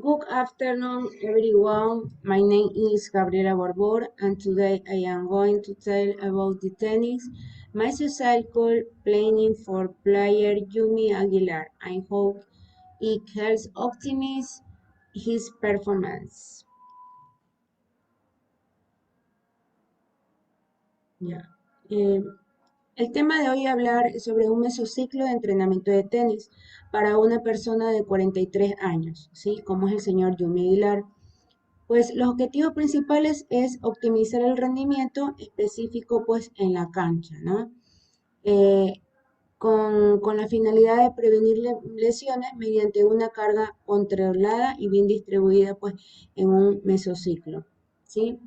Good afternoon, everyone. My name is Gabriela Borbor, and today I am going to tell about the tennis, my cycle planning for player Yumi Aguilar. I hope it helps optimize his performance. Ya. Eh, el tema de hoy hablar sobre un mesociclo de entrenamiento de tenis para una persona de 43 años, ¿sí? Como es el señor Yumi Aguilar. Pues los objetivos principales es optimizar el rendimiento específico pues en la cancha, ¿no? Eh, con la finalidad de prevenir lesiones mediante una carga controlada y bien distribuida pues en un mesociclo, ¿sí?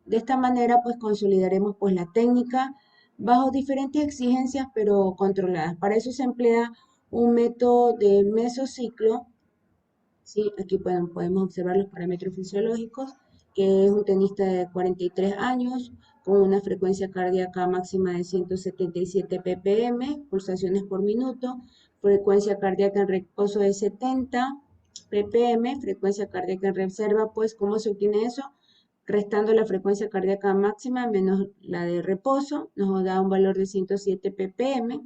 De esta manera pues consolidaremos pues la técnica bajo diferentes exigencias pero controladas. Para eso se emplea un método de mesociclo. Sí, aquí podemos observar los parámetros fisiológicos, que es un tenista de 43 años, con una frecuencia cardíaca máxima de 177 ppm, pulsaciones por minuto, frecuencia cardíaca en reposo de 70 ppm, frecuencia cardíaca en reserva, pues, ¿cómo se obtiene eso? Restando la frecuencia cardíaca máxima menos la de reposo, nos da un valor de 107 ppm,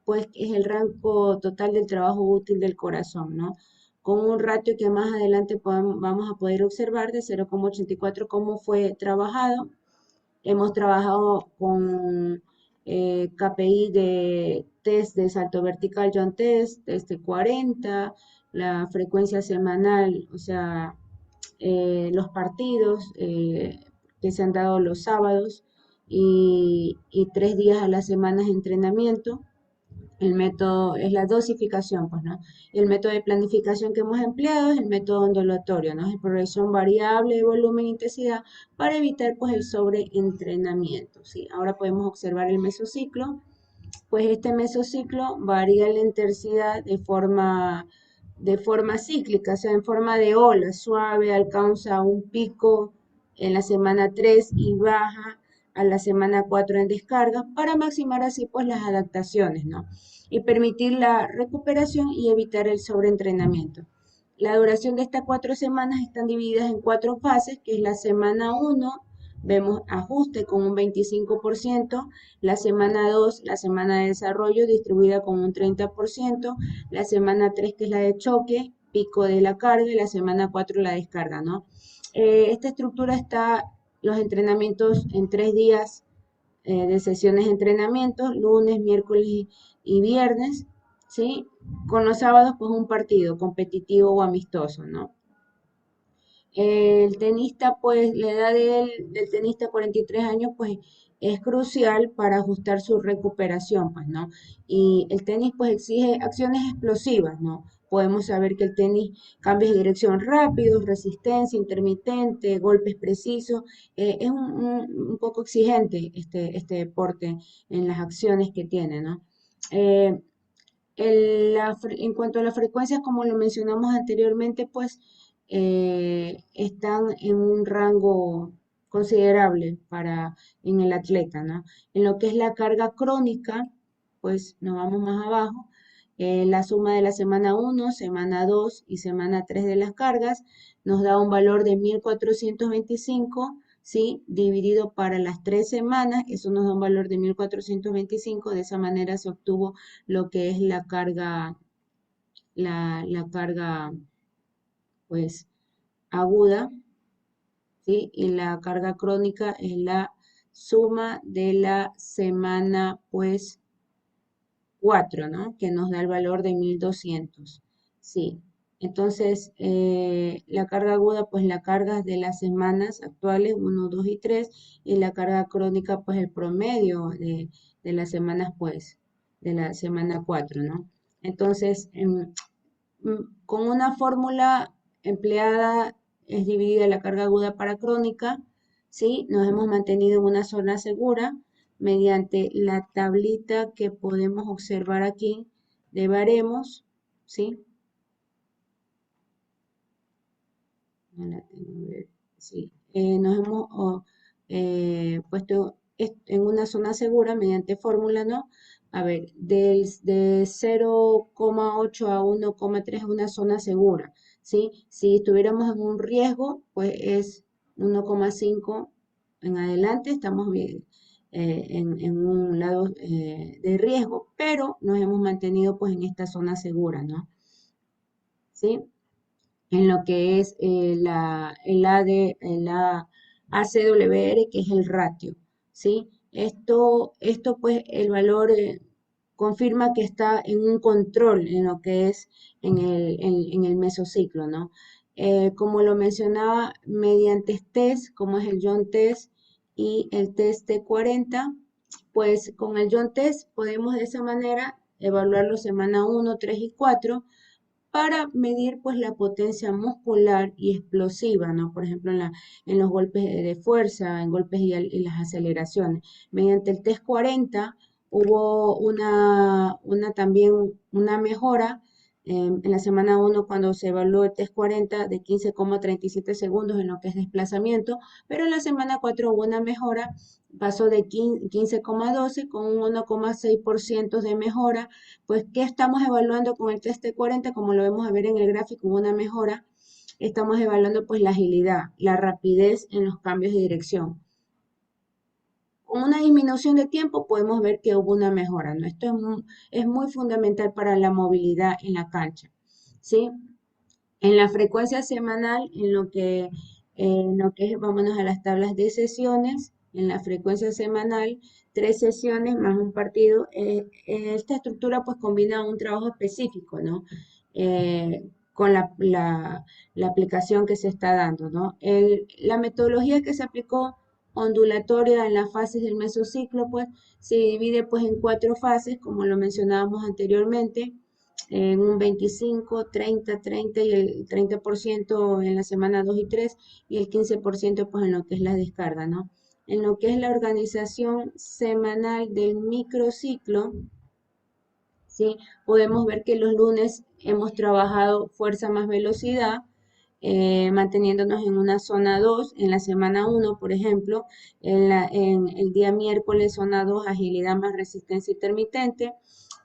pues es el rango total del trabajo útil del corazón, ¿no? Con un ratio que más adelante vamos a poder observar de 0,84 cómo fue trabajado. Hemos trabajado con KPI de test de salto vertical John test de 40, la frecuencia semanal, o sea, los partidos que se han dado los sábados y 3 días a la semana de entrenamiento. El método es la dosificación, pues, ¿no? El método de planificación que hemos empleado es el método ondulatorio, ¿no? Es progresión variable de volumen e intensidad para evitar, pues, el sobreentrenamiento, ¿sí? Ahora podemos observar el mesociclo. Pues este mesociclo varía la intensidad de forma cíclica, o sea, en forma de ola, suave, alcanza un pico en la semana 3 y baja a la semana 4 en descarga para maximar así pues las adaptaciones, ¿no? Y permitir la recuperación y evitar el sobreentrenamiento. La duración de estas 4 semanas están divididas en 4 fases, que es la semana 1, vemos ajuste con un 25%, la semana 2, la semana de desarrollo distribuida con un 30%, la semana 3 que es la de choque, pico de la carga y la semana 4 la descarga, ¿no? Esta estructura está los entrenamientos en 3 días de sesiones de entrenamiento, lunes, miércoles y viernes, ¿sí? Con los sábados, pues un partido competitivo o amistoso, ¿no? El tenista, pues, la edad del tenista 43 años, pues, es crucial para ajustar su recuperación, pues, ¿no? Y el tenis, pues, exige acciones explosivas, ¿no? Podemos saber que el tenis cambia de dirección rápido, resistencia intermitente, golpes precisos. Es un poco exigente este deporte en las acciones que tiene, ¿no? Eh, en cuanto a las frecuencias, como lo mencionamos anteriormente, pues están en un rango considerable en el atleta, ¿no? En lo que es la carga crónica, pues nos vamos más abajo. La suma de la semana 1, semana 2 y semana 3 de las cargas nos da un valor de 1425. ¿Sí? Dividido para las 3 semanas, eso nos da un valor de 1425. De esa manera se obtuvo lo que es la carga, pues, aguda, ¿sí? Y la carga crónica es la suma de la semana, pues, 4, ¿no? Que nos da el valor de 1200, ¿sí? Entonces, la carga aguda, pues la carga de las semanas actuales, 1, 2 y 3, y la carga crónica, pues el promedio de las semanas, pues, de la semana 4, ¿no? Entonces, con una fórmula empleada es dividida la carga aguda para crónica, ¿sí? Nos hemos mantenido en una zona segura mediante la tablita que podemos observar aquí de baremos, ¿sí? No la tengo, a ver, sí. Nos hemos puesto en una zona segura mediante fórmula, ¿no? a ver, de 0,8 a 1,3 es una zona segura, ¿sí? Si estuviéramos en un riesgo, pues es 1,5 en adelante, estamos bien, en un lado de riesgo, pero nos hemos mantenido pues en esta zona segura, ¿no? ¿Sí? En lo que es el ACWR, que es el ratio, ¿sí? Esto pues el valor confirma que está en un control en lo que es en el mesociclo, ¿no? Como lo mencionaba, mediante test, como es el John Test y el test T40, pues con el John Test podemos de esa manera evaluarlo semana 1, 3 y 4 para medir pues la potencia muscular y explosiva, ¿no? Por ejemplo, en los golpes de fuerza, en golpes y las aceleraciones. Mediante el test 40 hubo también una mejora en la semana 1 cuando se evaluó el test 40 de 15,37 segundos en lo que es desplazamiento, pero en la semana 4 hubo una mejora, pasó de 15,12 con un 1,6% de mejora. Pues, ¿qué estamos evaluando con el test T40? Como lo vemos a ver en el gráfico, hubo una mejora. Estamos evaluando pues la agilidad, la rapidez en los cambios de dirección. Con una disminución de tiempo podemos ver que hubo una mejora, ¿no? Esto es muy fundamental para la movilidad en la cancha, ¿sí? En la frecuencia semanal, en lo que es, vámonos a las tablas de sesiones, en la frecuencia semanal, 3 sesiones más un partido. Esta estructura pues combina un trabajo específico, ¿no? Con la aplicación que se está dando, ¿no? La metodología que se aplicó ondulatoria en las fases del mesociclo, pues se divide pues en 4 fases, como lo mencionábamos anteriormente, en un 25, 30, 30 y el 30% en la semana 2 y 3 y el 15% pues en lo que es la descarga, ¿no? En lo que es la organización semanal del microciclo, ¿sí? Podemos ver que los lunes hemos trabajado fuerza más velocidad, manteniéndonos en una zona 2 en la semana 1, por ejemplo, en el día miércoles zona 2 agilidad más resistencia intermitente,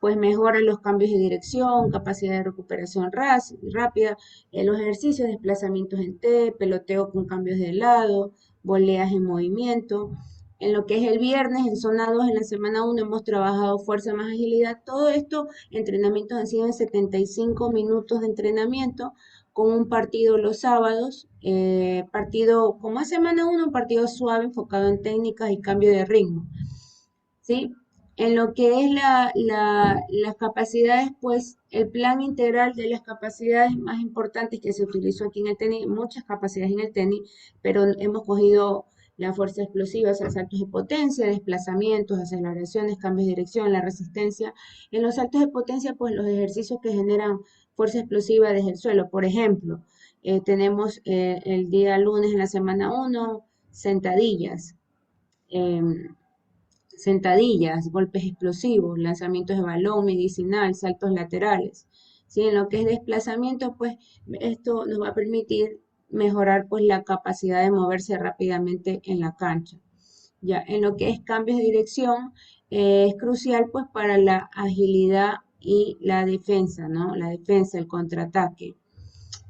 pues mejora los cambios de dirección, capacidad de recuperación rápida, los ejercicios, desplazamientos en T, peloteo con cambios de lado, voleas en movimiento. En lo que es el viernes, en zona 2 en la semana 1 hemos trabajado fuerza más agilidad. Todo esto, entrenamientos han sido en 75 minutos de entrenamiento con un partido los sábados, partido como es semana 1, un partido suave enfocado en técnicas y cambio de ritmo, ¿sí? En lo que es las capacidades, pues el plan integral de las capacidades más importantes que se utilizó aquí en el tenis, muchas capacidades en el tenis, pero hemos cogido la fuerza explosiva, o sea, saltos de potencia, desplazamientos, aceleraciones, cambios de dirección, la resistencia. En los saltos de potencia, pues los ejercicios que generan fuerza explosiva desde el suelo. Por ejemplo, tenemos el día lunes en la semana 1, sentadillas. em, Sentadillas, golpes explosivos, lanzamientos de balón medicinal, saltos laterales. ¿Sí? En lo que es desplazamiento, pues esto nos va a permitir mejorar pues la capacidad de moverse rápidamente en la cancha. Ya, en lo que es cambios de dirección, es crucial pues para la agilidad y la defensa, ¿no? La defensa, el contraataque.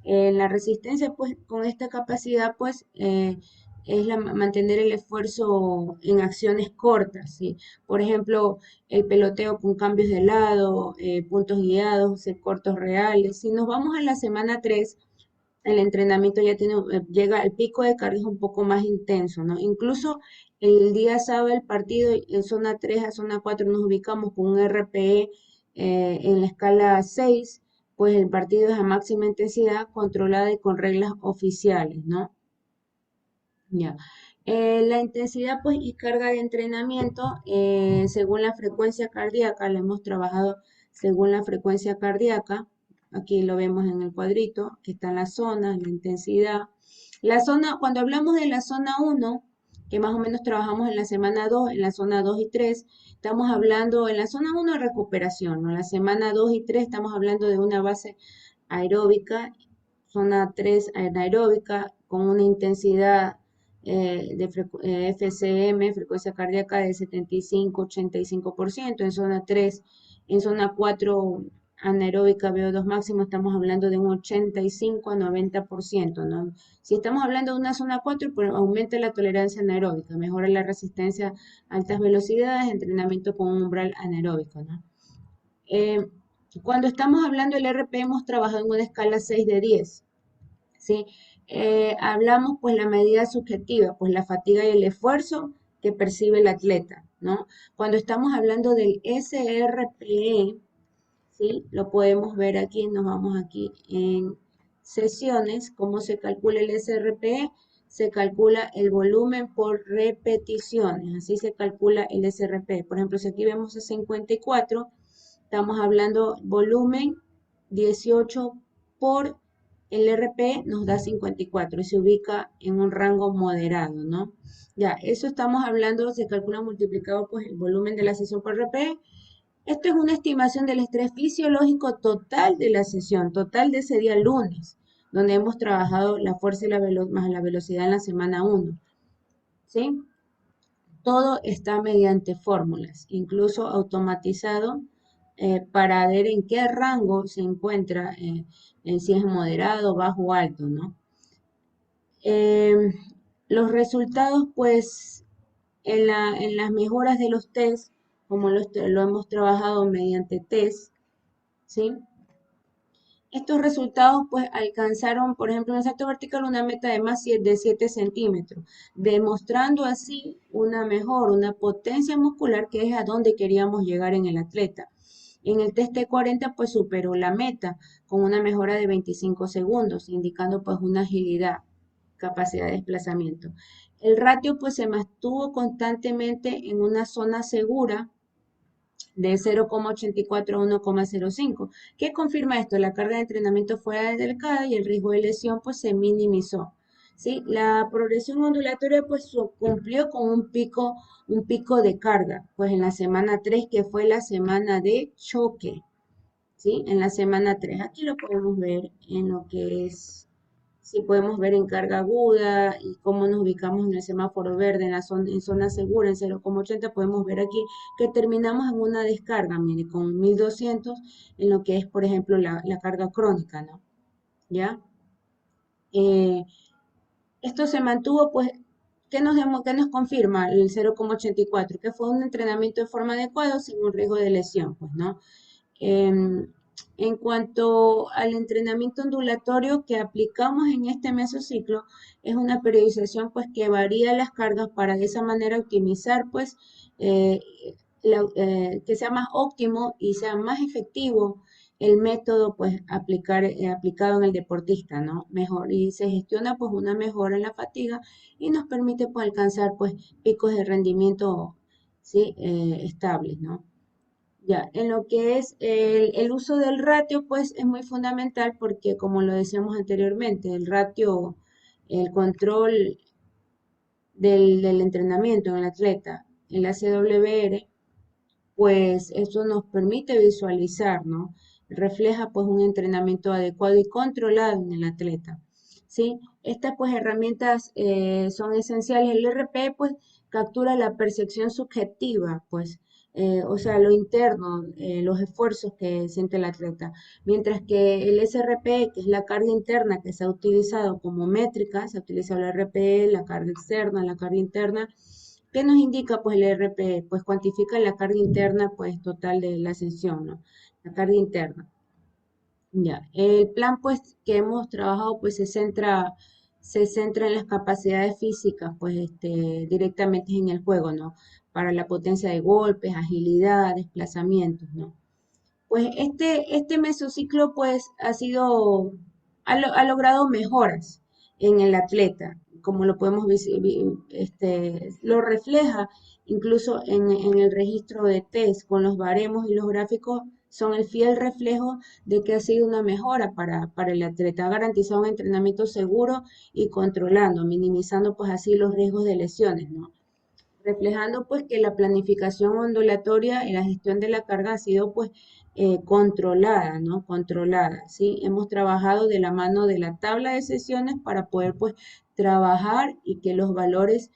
La resistencia, pues, con esta capacidad, pues, es mantener el esfuerzo en acciones cortas, ¿sí? Por ejemplo, el peloteo con cambios de lado, puntos guiados, cortos reales. Si nos vamos a la semana 3, el entrenamiento ya tiene, llega, el pico de carga es un poco más intenso, ¿no? Incluso el día sábado el partido, en zona 3 a zona 4 nos ubicamos con un RPE en la escala 6, pues el partido es a máxima intensidad controlada y con reglas oficiales, ¿no? Ya. La intensidad pues y carga de entrenamiento según la frecuencia cardíaca, la hemos trabajado según la frecuencia cardíaca. Aquí lo vemos en el cuadrito, que están las zonas, la intensidad. La zona, cuando hablamos de la zona 1, que más o menos trabajamos en la semana 2, en la zona 2 y 3, estamos hablando en la zona 1 de recuperación, ¿no? En la semana 2 y 3 estamos hablando de una base aeróbica, zona 3 anaeróbica, con una intensidad FCM, frecuencia cardíaca de 75-85%, en zona 3, en zona 4 anaeróbica VO2 máximo estamos hablando de un 85 a 90%, ¿no? Si estamos hablando de una zona 4, pues aumenta la tolerancia anaeróbica, mejora la resistencia a altas velocidades, entrenamiento con un umbral anaeróbico, ¿no? Eh, Cuando estamos hablando del RP hemos trabajado en una escala 6 de 10, ¿sí? Hablamos pues la medida subjetiva, pues la fatiga y el esfuerzo que percibe el atleta, ¿no? Cuando estamos hablando del SRPE, ¿sí? Lo podemos ver aquí, nos vamos aquí en sesiones, cómo se calcula el SRPE, se calcula el volumen por repeticiones, así se calcula el SRPE. Por ejemplo, si aquí vemos a 54, estamos hablando volumen 18 por el RP nos da 54 y se ubica en un rango moderado, ¿no? Ya, eso estamos hablando, se calcula multiplicado pues el volumen de la sesión por RP. Esto es una estimación del estrés fisiológico total de la sesión, total de ese día lunes, donde hemos trabajado la fuerza y más la velocidad en la semana 1, ¿sí? Todo está mediante fórmulas, incluso automatizado, para ver en qué rango se encuentra, en si es moderado, bajo o alto, ¿no? Eh, los resultados, pues, en las mejoras de los test, como lo hemos trabajado mediante test, ¿sí? Estos resultados pues alcanzaron, por ejemplo, en el salto vertical una meta de más de 7 centímetros, demostrando así una potencia muscular que es a donde queríamos llegar en el atleta. En el test T40 pues superó la meta con una mejora de 25 segundos, indicando pues una agilidad, capacidad de desplazamiento. El ratio pues se mantuvo constantemente en una zona segura de 0,84 a 1,05. ¿Qué confirma esto? La carga de entrenamiento fuera delicada y el riesgo de lesión pues se minimizó. ¿Sí? La progresión ondulatoria pues cumplió con un pico de carga, pues en la semana 3 que fue la semana de choque, ¿sí? En la semana 3. Aquí lo podemos ver en lo que es, si podemos ver en carga aguda y cómo nos ubicamos en el semáforo verde en zona segura en 0,80, podemos ver aquí que terminamos en una descarga, mire, con 1200 en lo que es, por ejemplo, la carga crónica, ¿no? ¿Ya? Eh, Esto se mantuvo, pues, qué nos confirma el 0,84? Que fue un entrenamiento de forma adecuada sin un riesgo de lesión, pues, ¿no? Em, en cuanto al entrenamiento ondulatorio que aplicamos en este mesociclo, es una periodización pues que varía las cargas para de esa manera optimizar pues eh, que sea más óptimo y sea más efectivo el método pues aplicado en el deportista, ¿no? Mejor y se gestiona pues una mejora en la fatiga y nos permite pues alcanzar pues picos de rendimiento, ¿sí? Estables, ¿no? Ya, en lo que es el uso del ratio, pues es muy fundamental porque, como lo decíamos anteriormente, el ratio, el control del entrenamiento en el atleta, el ACWR, pues eso nos permite visualizar, ¿no? Refleja pues un entrenamiento adecuado y controlado en el atleta, ¿sí? Estas pues herramientas son esenciales. El RP pues captura la percepción subjetiva, pues, o sea, lo interno, los esfuerzos que siente el atleta, mientras que el SRP, que es la carga interna que se ha utilizado como métrica, se ha utilizado el RP, la carga externa, la carga interna. ¿Qué nos indica pues el RP? Pues cuantifica la carga interna pues total de la sesión, ¿no? La carga interna. Ya, el plan pues que hemos trabajado pues se centra en las capacidades físicas pues directamente en el juego, ¿no? Para la potencia de golpes, agilidad, desplazamientos, ¿no? Pues este mesociclo pues ha logrado mejoras en el atleta, como lo podemos lo refleja incluso en el registro de test con los baremos y los gráficos son el fiel reflejo de que ha sido una mejora para el atleta, ha garantizado un entrenamiento seguro y controlando, minimizando pues así los riesgos de lesiones, ¿no? Reflejando pues que la planificación ondulatoria y la gestión de la carga ha sido pues controlada, ¿no? Controlada, ¿sí? Hemos trabajado de la mano de la tabla de sesiones para poder, pues, trabajar y que los valores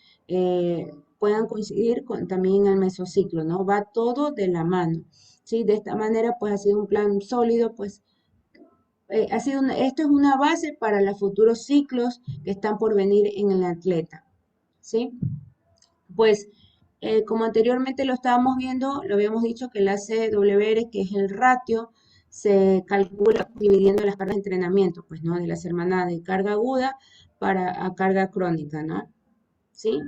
puedan coincidir también en el mesociclo, ¿no? Va todo de la mano, ¿sí? De esta manera, pues, ha sido un plan sólido, pues, esto es una base para los futuros ciclos que están por venir en el atleta, ¿sí? Pues, como anteriormente lo estábamos viendo, lo habíamos dicho que el ACWR, que es el ratio, se calcula dividiendo las cargas de entrenamiento, pues, ¿no? De la semana de carga aguda para a carga crónica, ¿no? ¿Sí?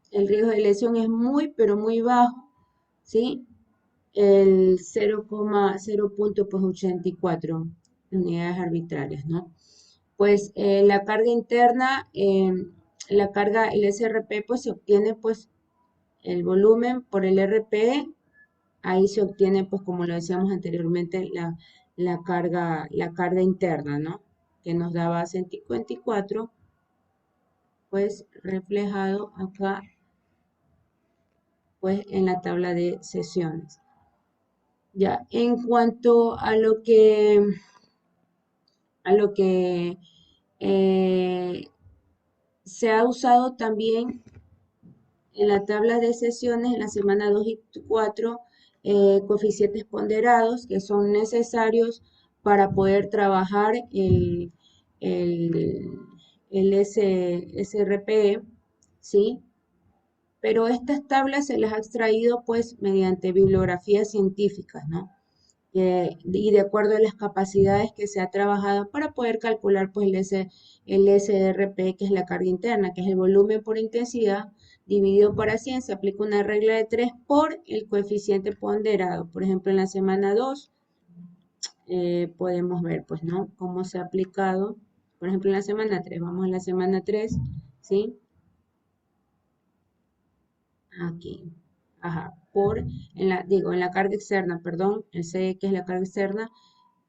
El riesgo de lesión es muy, pero muy bajo, ¿sí? El 0,84 unidades arbitrarias, ¿no? Pues la carga interna, la carga, el SRP, pues se obtiene, pues, el volumen por el RPE, ahí se obtiene, pues como lo decíamos anteriormente, la carga interna, ¿no? Que nos daba 54, pues reflejado acá, pues en la tabla de sesiones. Ya, en cuanto a lo que eh, se ha usado también en la tabla de sesiones, en la semana 2 y 4, coeficientes ponderados que son necesarios para poder trabajar el, el SRPE, ¿sí? Pero estas tablas se las ha extraído pues mediante bibliografías científicas, ¿no? Y de acuerdo a las capacidades que se ha trabajado para poder calcular pues el SRP, que es la carga interna, que es el volumen por intensidad dividido para 100, se aplica una regla de 3 por el coeficiente ponderado. Por ejemplo, en la semana 2 podemos ver pues, ¿no? Cómo se ha aplicado. Por ejemplo, en la semana 3, vamos a la semana 3, ¿sí? Aquí. Ajá, en la carga externa, perdón, el C, que es la carga externa,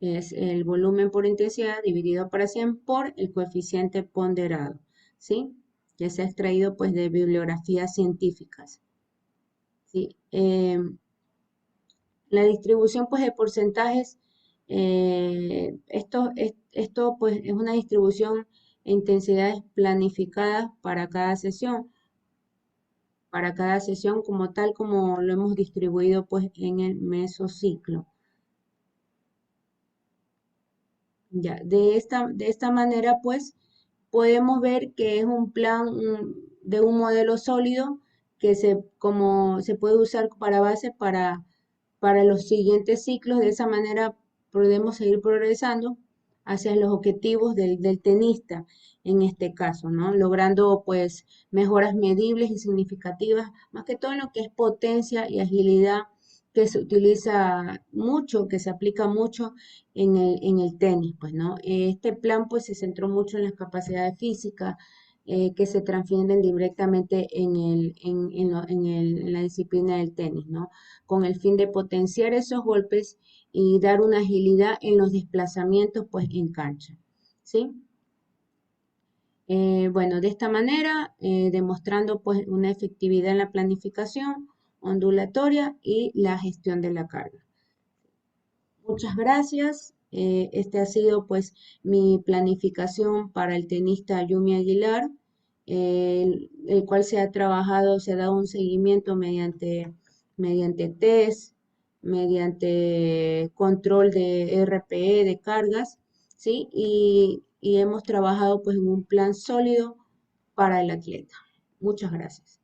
es el volumen por intensidad dividido para 100 por el coeficiente ponderado, ¿sí? Que se ha extraído pues de bibliografías científicas, ¿sí? La distribución pues de porcentajes, esto pues es una distribución e intensidades planificadas para cada sesión como tal como lo hemos distribuido pues en el mesociclo. Ya, de esta manera, pues, podemos ver que es un plan de un modelo sólido que como se puede usar para base para los siguientes ciclos. De esa manera podemos seguir progresando hacia los objetivos del tenista en este caso, ¿no? Logrando, pues, mejoras medibles y significativas, más que todo en lo que es potencia y agilidad, que se utiliza mucho, que se aplica mucho en el tenis, pues, ¿no? Este plan, pues, se centró mucho en las capacidades físicas que se transfieren directamente en la disciplina del tenis, ¿no? Con el fin de potenciar esos golpes y dar una agilidad en los desplazamientos, pues, en cancha, ¿sí? Bueno, de esta manera, demostrando, pues, una efectividad en la planificación ondulatoria y la gestión de la carga. Muchas gracias. Este ha sido pues mi planificación para el tenista Yumi Aguilar, el cual se ha trabajado, se ha dado un seguimiento mediante test, mediante control de RPE, de cargas, ¿sí? Y hemos trabajado pues en un plan sólido para el atleta. Muchas gracias.